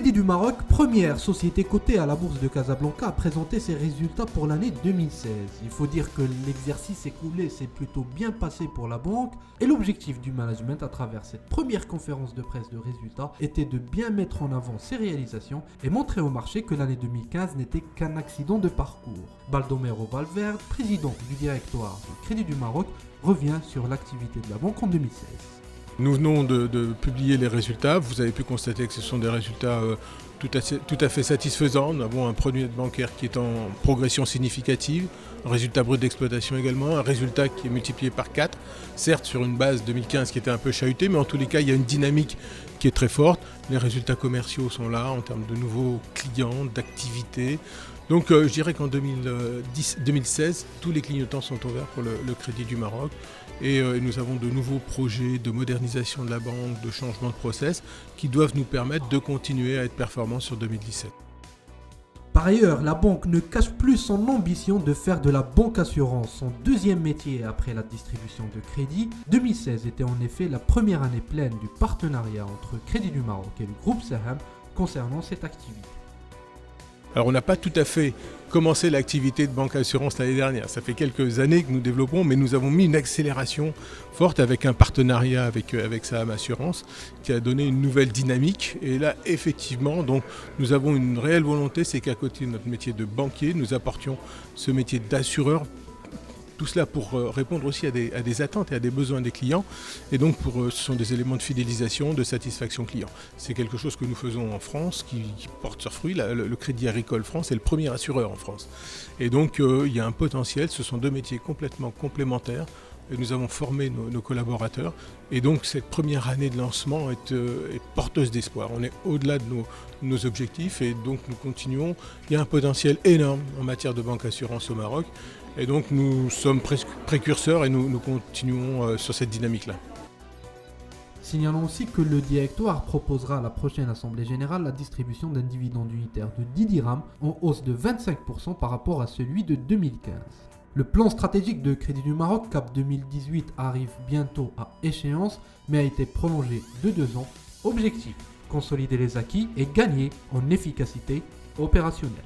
Crédit du Maroc, première société cotée à la bourse de Casablanca, a présenté ses résultats pour l'année 2016. Il faut dire que l'exercice écoulé s'est plutôt bien passé pour la banque et l'objectif du management à travers cette première conférence de presse de résultats était de bien mettre en avant ses réalisations et montrer au marché que l'année 2015 n'était qu'un accident de parcours. Baldomero Valverde, président du directoire du Crédit du Maroc, revient sur l'activité de la banque en 2016. Nous venons de publier les résultats. Vous avez pu constater que ce sont des résultats tout à fait satisfaisants. Nous avons un produit net bancaire qui est en progression significative, un résultat brut d'exploitation également, un résultat qui est multiplié par 4, certes sur une base 2015 qui était un peu chahutée, mais en tous les cas, il y a une dynamique qui est très forte. Les résultats commerciaux sont là en termes de nouveaux clients, d'activité. Donc je dirais qu'en 2016, tous les clignotants sont ouverts pour le Crédit du Maroc. Et nous avons de nouveaux projets de modernisation de la banque, de changement de process qui doivent nous permettre de continuer à être performants sur 2017. Par ailleurs, la banque ne cache plus son ambition de faire de la banque assurance son deuxième métier après la distribution de crédit. 2016 était en effet la première année pleine du partenariat entre Crédit du Maroc et le groupe Saham concernant cette activité. Alors on n'a pas tout à fait commencé l'activité de banque assurance l'année dernière. Ça fait quelques années que nous développons, mais nous avons mis une accélération forte avec un partenariat avec Saham Assurance qui a donné une nouvelle dynamique. Et là, effectivement, donc, nous avons une réelle volonté, c'est qu'à côté de notre métier de banquier, nous apportions ce métier d'assureur. Tout cela pour répondre aussi à des attentes et à des besoins des clients. Et donc, ce sont des éléments de fidélisation, de satisfaction client. C'est quelque chose que nous faisons en France, qui porte sur fruit. Le Crédit Agricole France est le premier assureur en France. Et donc, il y a un potentiel. Ce sont deux métiers complètement complémentaires. Et nous avons formé nos collaborateurs. Et donc, cette première année de lancement est porteuse d'espoir. On est au-delà de nos objectifs. Et donc, nous continuons. Il y a un potentiel énorme en matière de banque assurance au Maroc. Et donc nous sommes précurseurs et nous continuons sur cette dynamique-là. Signalons aussi que le directoire proposera à la prochaine Assemblée Générale la distribution d'un dividende unitaire de 10 dirhams en hausse de 25% par rapport à celui de 2015. Le plan stratégique de Crédit du Maroc CAP 2018 arrive bientôt à échéance mais a été prolongé de 2 ans. Objectif, consolider les acquis et gagner en efficacité opérationnelle.